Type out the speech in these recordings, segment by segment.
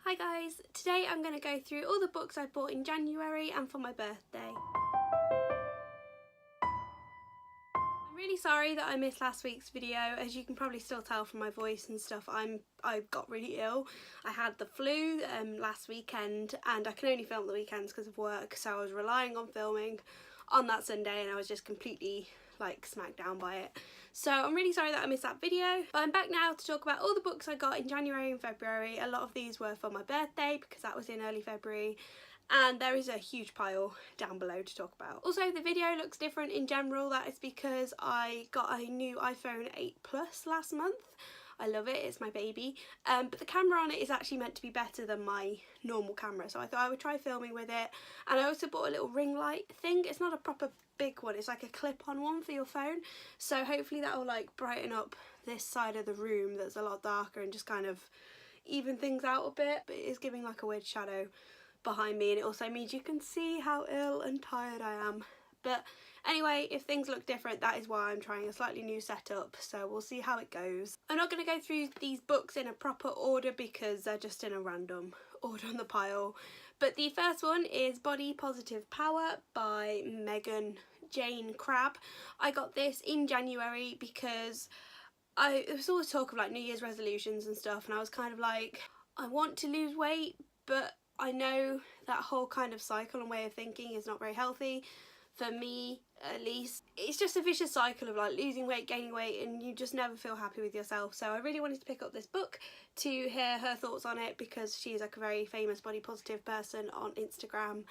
Hi guys, today I'm going to go through all the books I bought in January and for my birthday. I'm really sorry that I missed last week's video. As you can probably still tell from my voice and stuff, I got really ill. I had the flu last weekend and I can only film the weekends because of work, so I was relying on filming on that Sunday and I was just completely like smacked down by it. So I'm really sorry that I missed that video, but I'm back now to talk about all the books I got in January and February. A lot of these were for my birthday because that was in early February, and there is a huge pile down below to talk about. Also, the video looks different in general. That is because I got a new iPhone 8 Plus last month. I love it, it's my baby, but the camera on it is actually meant to be better than my normal camera, so I thought I would try filming with it. And I also bought a little ring light thing. It's not a proper big one, it's like a clip-on one for your phone, so hopefully that will like brighten up this side of the room that's a lot darker and just kind of even things out a bit, but it is giving like a weird shadow behind me, and it also means you can see how ill and tired I am. But anyway, if things look different, that is why I'm trying a slightly new setup, so we'll see how it goes. I'm not going to go through these books in a proper order because they're just in a random order on the pile. But the first one is Body Positive Power by Megan Jane Crabbe. I got this in January because it was always talk of like New Year's resolutions and stuff, and I was kind of like, I want to lose weight, but I know that whole kind of cycle and way of thinking is not very healthy. For me, at least, it's just a vicious cycle of like losing weight, gaining weight, and you just never feel happy with yourself. So I really wanted to pick up this book to hear her thoughts on it because she's like a very famous body positive person on Instagram,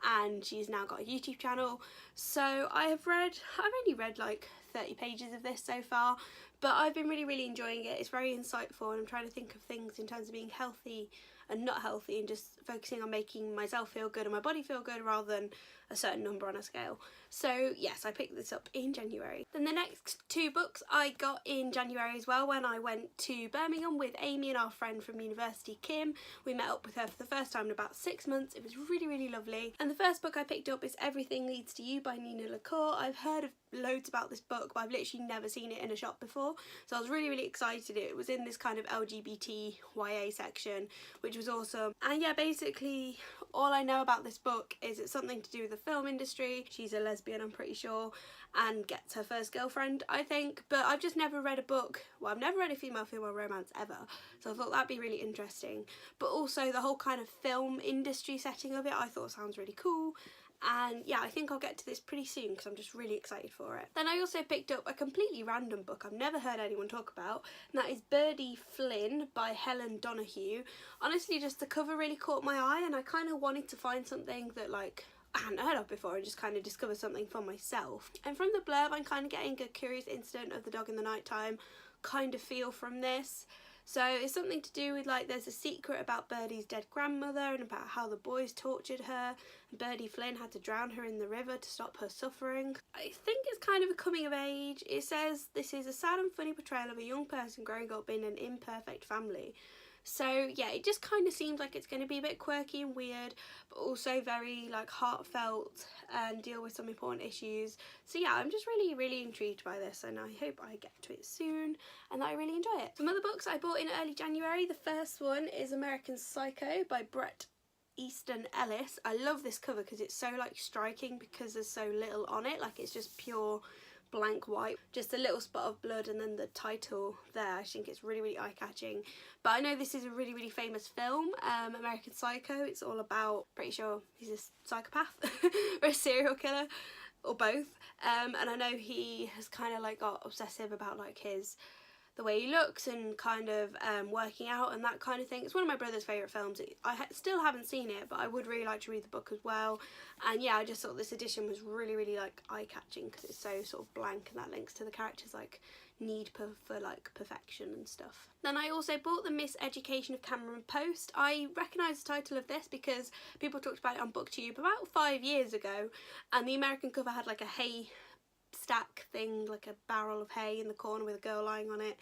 and she's now got a YouTube channel. So I've only read like 30 pages of this so far, but I've been really enjoying it. It's very insightful, and I'm trying to think of things in terms of being healthy and not healthy, and just focusing on making myself feel good and my body feel good rather than a certain number on a scale. So yes, I picked this up in January. Then the next two books I got in January as well when I went to Birmingham with Amy and our friend from university, Kim. We met up with her for the first time in about 6 months. It was really lovely. And the first book I picked up is Everything Leads to You by Nina LaCour. I've heard of loads about this book, but I've literally never seen it in a shop before, so I was really excited. It was in this kind of LGBT YA section, which was awesome. And yeah, basically all I know about this book is it's something to do with the film industry. She's a lesbian, I'm pretty sure, and gets her first girlfriend, I think, but I've just never read a book, well, I've never read a female romance ever, so I thought that'd be really interesting. But also the whole kind of film industry setting of it I thought sounds really cool. And yeah, I think I'll get to this pretty soon because I'm just really excited for it. Then I also picked up a completely random book I've never heard anyone talk about, and that is Birdie Flynn by Helen Donahue. Honestly, just the cover really caught my eye, and I kind of wanted to find something that like I hadn't heard of before and just kind of discover something for myself. And from the blurb, I'm kind of getting a Curious Incident of the Dog in the Nighttime kind of feel from this. So it's something to do with like there's a secret about Birdie's dead grandmother and about how the boys tortured her, and Birdie Flynn had to drown her in the river to stop her suffering. I think it's kind of a coming of age. It says this is a sad and funny portrayal of a young person growing up in an imperfect family. So yeah, it just kind of seems like it's going to be a bit quirky and weird, but also very like heartfelt and deal with some important issues. So yeah, I'm just really intrigued by this, and I hope I get to it soon and that I really enjoy it. Some other books I bought in early January. The first one is American Psycho by Bret Easton Ellis. I love this cover because it's so like striking because there's so little on it, like it's just pure blank white, just a little spot of blood, and then the title there. I think it's really eye-catching. But I know this is a really famous film, American Psycho. It's all about, pretty sure he's a psychopath or a serial killer or both, and I know he has kind of like got obsessive about like the way he looks and kind of working out and that kind of thing. It's one of my brother's favourite films. I still haven't seen it, but I would really like to read the book as well. And yeah, I just thought this edition was really like eye-catching because it's so sort of blank, and that links to the character's like need for like perfection and stuff. Then I also bought The Miseducation of Cameron Post. I recognise the title of this because people talked about it on BookTube about 5 years ago, and the American cover had like a hay stack thing, like a barrel of hay in the corner with a girl lying on it,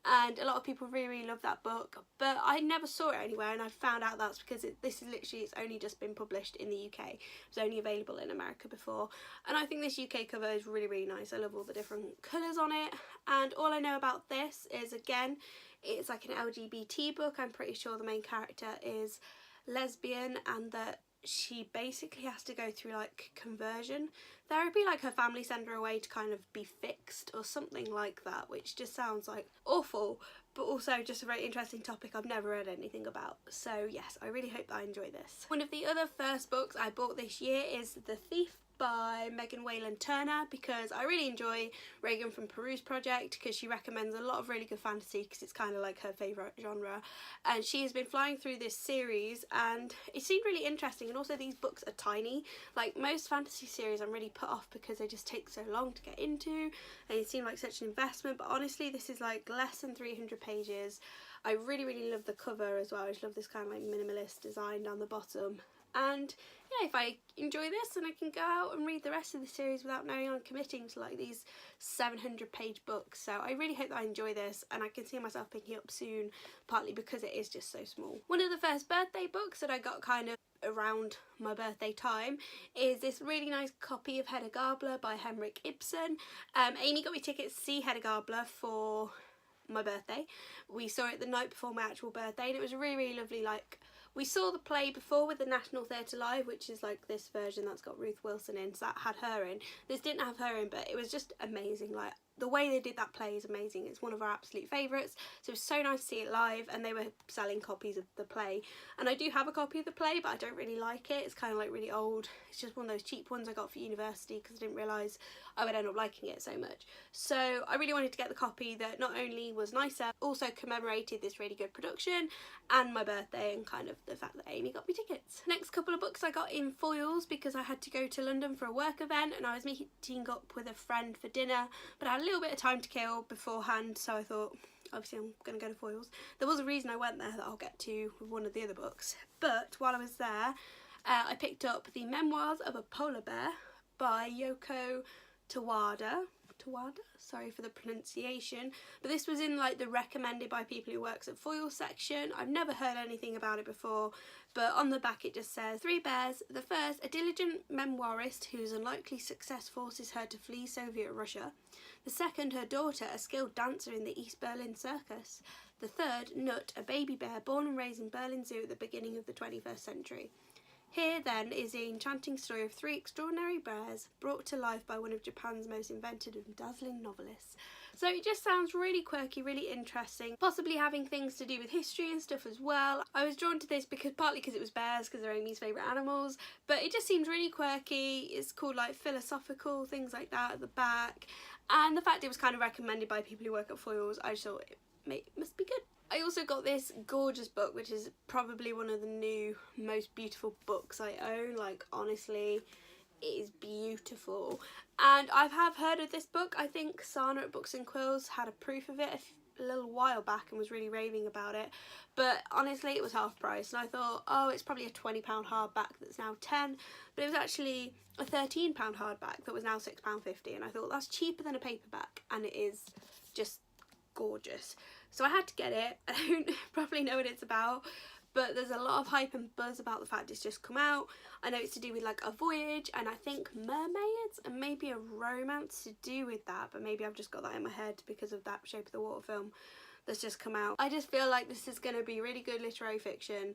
and a lot of people really loved that book, but I never saw it anywhere, and I found out that's because this is literally, it's only just been published in the UK. It was only available in America before, and I think this UK cover is really nice. I love all the different colours on it, and all I know about this is, again, It's like an LGBT book. I'm pretty sure the main character is lesbian and that she basically has to go through like conversion therapy, like her family send her away to kind of be fixed or something like that, which just sounds like awful, but also just a very interesting topic I've never read anything about. So yes, I really hope that I enjoy this. One of the other first books I bought this year is The Thief by Megan Whalen Turner, because I really enjoy Reagan from Peruse Project, because she recommends a lot of really good fantasy because it's kind of like her favourite genre, and she has been flying through this series and it seemed really interesting. And also these books are tiny, like most fantasy series I'm really put off because they just take so long to get into and it seemed like such an investment, but honestly this is like less than 300 pages. I really love the cover as well. I just love this kind of like minimalist design down the bottom. And yeah, if I enjoy this, then I can go out and read the rest of the series without knowing I'm committing to like these 700 page books. So I really hope that I enjoy this and I can see myself picking it up soon, partly because it is just so small. One of the first birthday books that I got kind of around my birthday time is this really nice copy of Hedda Gabler by Henrik Ibsen. Amy got me tickets to see Hedda Gabler for my birthday. We saw it the night before my actual birthday and it was really lovely. Like, we saw the play before with the National Theatre Live, which is like this version that's got Ruth Wilson in, so that had her in. This didn't have her in, but it was just amazing. Like, the way they did that play is amazing. It's one of our absolute favourites, so it was so nice to see it live, and they were selling copies of the play. And I do have a copy of the play, but I don't really like it. It's kind of like really old. It's just one of those cheap ones I got for university because I didn't realise I would end up liking it so much. So I really wanted to get the copy that not only was nicer, also commemorated this really good production and my birthday and kind of the fact that Amy got me tickets. Next couple of books I got in foils because I had to go to London for a work event and I was meeting up with a friend for dinner, but I had a little bit of time to kill beforehand, so I thought obviously I'm going to go to foils. There was a reason I went there that I'll get to with one of the other books, but while I was there I picked up The Memoirs of a Polar Bear by Yoko Tawada, sorry for the pronunciation, but this was in like the recommended by people who works at foil section. I've never heard anything about it before, but on the back it just says 3 bears. The first, a diligent memoirist whose unlikely success forces her to flee Soviet Russia. The second, her daughter, a skilled dancer in the East Berlin circus. The third, Nut, a baby bear born and raised in Berlin Zoo at the beginning of the 21st century. Here then is the enchanting story of 3 extraordinary bears brought to life by one of Japan's most inventive and dazzling novelists. So it just sounds really quirky, really interesting, possibly having things to do with history and stuff as well. I was drawn to this partly because it was bears, because they're Amy's favourite animals, but it just seems really quirky. It's called like philosophical, things like that at the back, and the fact it was kind of recommended by people who work at foils, I just thought it must be good. I also got this gorgeous book, which is probably one of the new most beautiful books I own. Like, honestly, it is beautiful. And I have heard of this book. I think Sana at Books and Quills had a proof of it a little while back and was really raving about it. But honestly, it was half price. And I thought, oh, it's probably a £20 hardback that's now £10. But it was actually a £13 hardback that was now £6.50. And I thought, that's cheaper than a paperback. And it is just gorgeous. So I had to get it. I don't probably know what it's about, but there's a lot of hype and buzz about the fact it's just come out. I know it's to do with like a voyage and I think mermaids and maybe a romance to do with that, but maybe I've just got that in my head because of that Shape of the Water film that's just come out. I just feel like this is going to be really good literary fiction,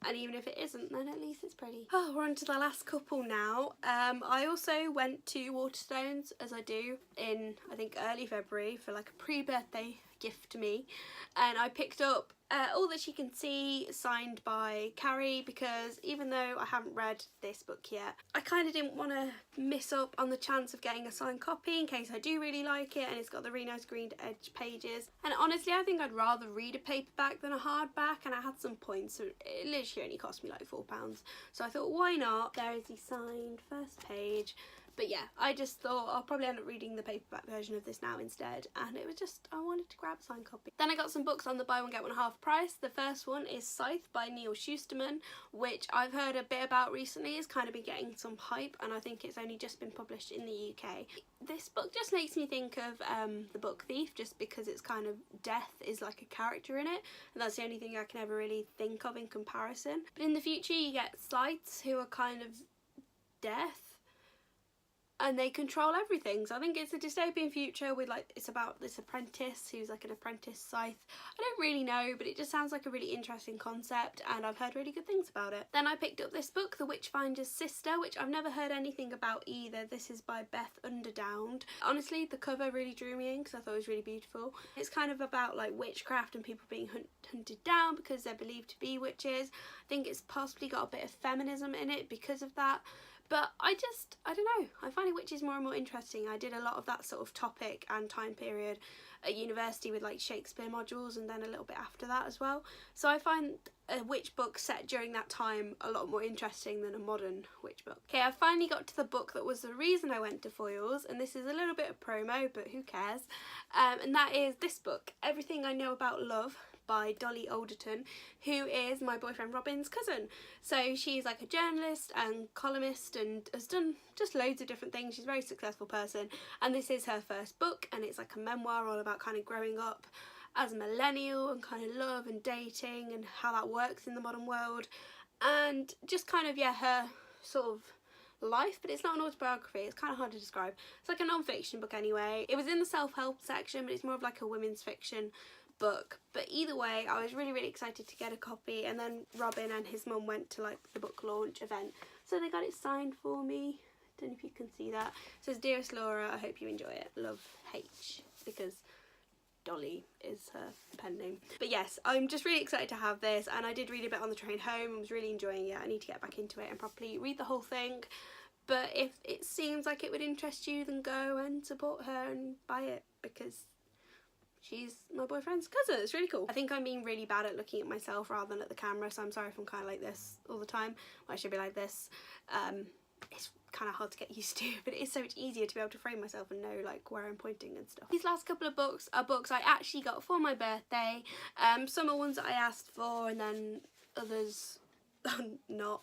and even if it isn't, then at least it's pretty. Oh, we're on to the last couple now. I also went to Waterstones, as I do, in I think early February for like a pre-birthday gift to me, and I picked up All That She Can See, signed by Carrie, because even though I haven't read this book yet, I kind of didn't want to miss up on the chance of getting a signed copy in case I do really like it, and it's got the really nice green edge pages. And honestly, I think I'd rather read a paperback than a hardback, and I had some points, so it literally only cost me like £4. So I thought, why not? There is the signed first page. But yeah, I just thought I'll probably end up reading the paperback version of this now instead, and it was just, I wanted to grab a signed copy. Then I got some books on the buy one get one half price. The first one is Scythe by Neil Shusterman, which I've heard a bit about recently. It's kind of been getting some hype, and I think it's only just been published in the UK. This book just makes me think of the book Thief, just because it's kind of death is like a character in it, and that's the only thing I can ever really think of in comparison. But in the future you get Scythes, who are kind of death, and they control everything. So I think it's a dystopian future with like, it's about this apprentice who's like an apprentice scythe. I don't really know, but it just sounds like a really interesting concept, and I've heard really good things about it. Then I picked up this book, The Witchfinder's Sister, which I've never heard anything about either. This is by Beth Underdown. Honestly, the cover really drew me in because I thought it was really beautiful. It's kind of about like witchcraft and people being hunted down because they're believed to be witches. I think it's possibly got a bit of feminism in it because of that. But I don't know, I find witches more and more interesting. I did a lot of that sort of topic and time period at university with like Shakespeare modules, and then a little bit after that as well. So I find a witch book set during that time a lot more interesting than a modern witch book. Okay, I finally got to the book that was the reason I went to Foyles, and this is a little bit of promo, but who cares? And that is this book, Everything I Know About Love, by Dolly Alderton, who is my boyfriend Robin's cousin. So she's like a journalist and columnist and has done just loads of different things. She's a very successful person, and this is her first book, and it's like a memoir all about kind of growing up as a millennial and kind of love and dating and how that works in the modern world, and just kind of, yeah, her sort of life. But it's not an autobiography, it's kind of hard to describe. It's like a non-fiction book anyway. It was in the self-help section, but it's more of like a women's fiction book. But either way, I was really excited to get a copy, and then Robin and his mum went to like the book launch event, so they got it signed for me. Don't know if you can see that. It says, "Dearest Laura, I hope you enjoy it. Love, H," because Dolly is her pen name. But yes, I'm just really excited to have this, and I did read a bit on the train home and was really enjoying it. I need to get back into it and properly read the whole thing. But if it seems like it would interest you, then go and support her and buy it, because she's my boyfriend's cousin. It's really cool. I think I'm being really bad at looking at myself rather than at the camera, so I'm sorry if I'm kind of like this all the time. Well, I should be like this. It's kind of hard to get used to, but it is so much easier to be able to frame myself and know like where I'm pointing and stuff. These last couple of books are books I actually got for my birthday. Some are ones that I asked for, and then others not.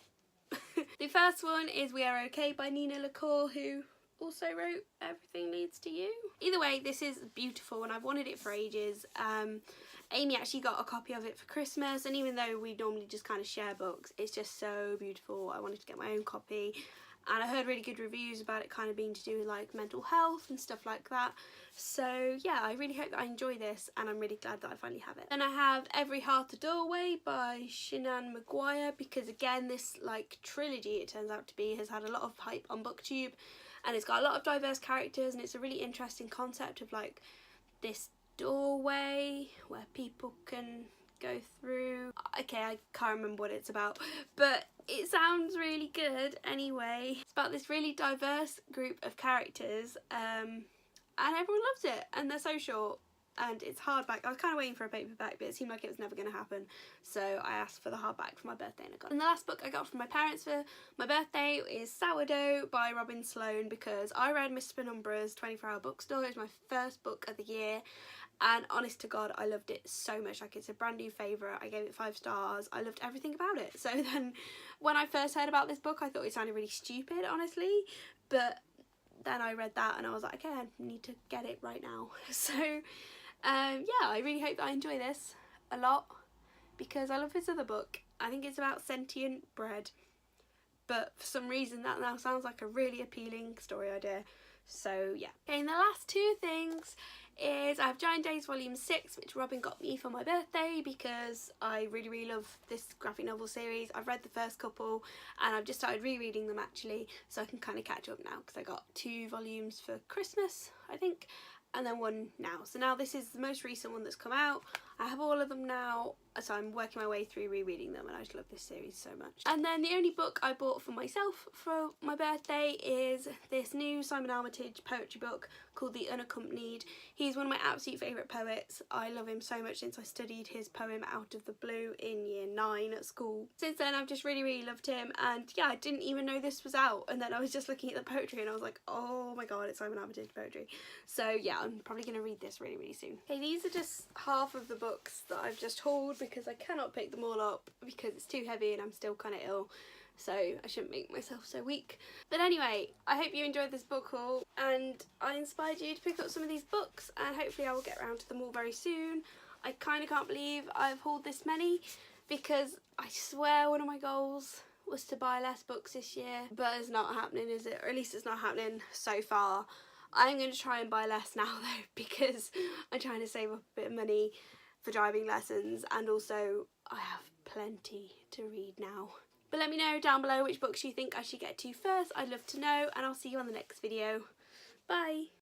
The first one is We Are Okay by Nina LaCour, who also wrote Everything Leads to You. Either way, this is beautiful and I've wanted it for ages. Amy actually got a copy of it for Christmas, and even though we normally just kind of share books, it's just so beautiful. I wanted to get my own copy, and I heard really good reviews about it kind of being to do with like mental health and stuff like that. So yeah, I really hope that I enjoy this, and I'm really glad that I finally have it. Then I have Every Heart a Doorway by Shanann Maguire, because again, this like trilogy, it turns out to be, has had a lot of hype on BookTube, and it's got a lot of diverse characters, and it's a really interesting concept of like this doorway where people can go through. Okay, I can't remember what it's about, but it sounds really good anyway. It's about this really diverse group of characters, and everyone loves it, and they're so short, and it's hardback. I was kind of waiting for a paperback, but it seemed like it was never going to happen, so I asked for the hardback for my birthday and I got it. And the last book I got from my parents for my birthday is Sourdough by Robin Sloan, because I read Miss Penumbra's 24-Hour Bookstore. It was my first book of the year, and honest to God, I loved it so much. Like, it's a brand new favourite. I gave it 5 stars. I loved everything about it. So then when I first heard about this book, I thought it sounded really stupid, honestly, but then I read that and I was like, okay, I need to get it right now. So yeah, I really hope that I enjoy this a lot, because I love this other book. I think it's about sentient bread, but for some reason that now sounds like a really appealing story idea. So yeah. Okay, and the last 2 things is I have Giant Days Volume 6, which Robin got me for my birthday because I really love this graphic novel series. I've read the first couple and I've just started rereading them actually, so I can kind of catch up now, because I got 2 volumes for Christmas, I think, and then 1 now. So now this is the most recent one that's come out. I have all of them now, so I'm working my way through rereading them, and I just love this series so much. And then the only book I bought for myself for my birthday is this new Simon Armitage poetry book called The Unaccompanied. He's one of my absolute favourite poets. I love him so much since I studied his poem Out of the Blue in year 9 at school. Since then I've just really loved him, and yeah, I didn't even know this was out, and then I was just looking at the poetry and I was like, oh my god, it's Simon Armitage poetry. So yeah, I'm probably going to read this really soon. Okay, these are just half of the books that I've just hauled, because I cannot pick them all up because it's too heavy and I'm still kind of ill, so I shouldn't make myself so weak. But anyway, I hope you enjoyed this book haul and I inspired you to pick up some of these books, and hopefully I will get around to them all very soon. I kind of can't believe I've hauled this many, because I swear one of my goals was to buy less books this year, but it's not happening, is it? Or at least it's not happening so far. I'm going to try and buy less now though, because I'm trying to save up a bit of money for driving lessons, and also I have plenty to read now. But let me know down below which books you think I should get to first. I'd love to know, and I'll see you on the next video. Bye!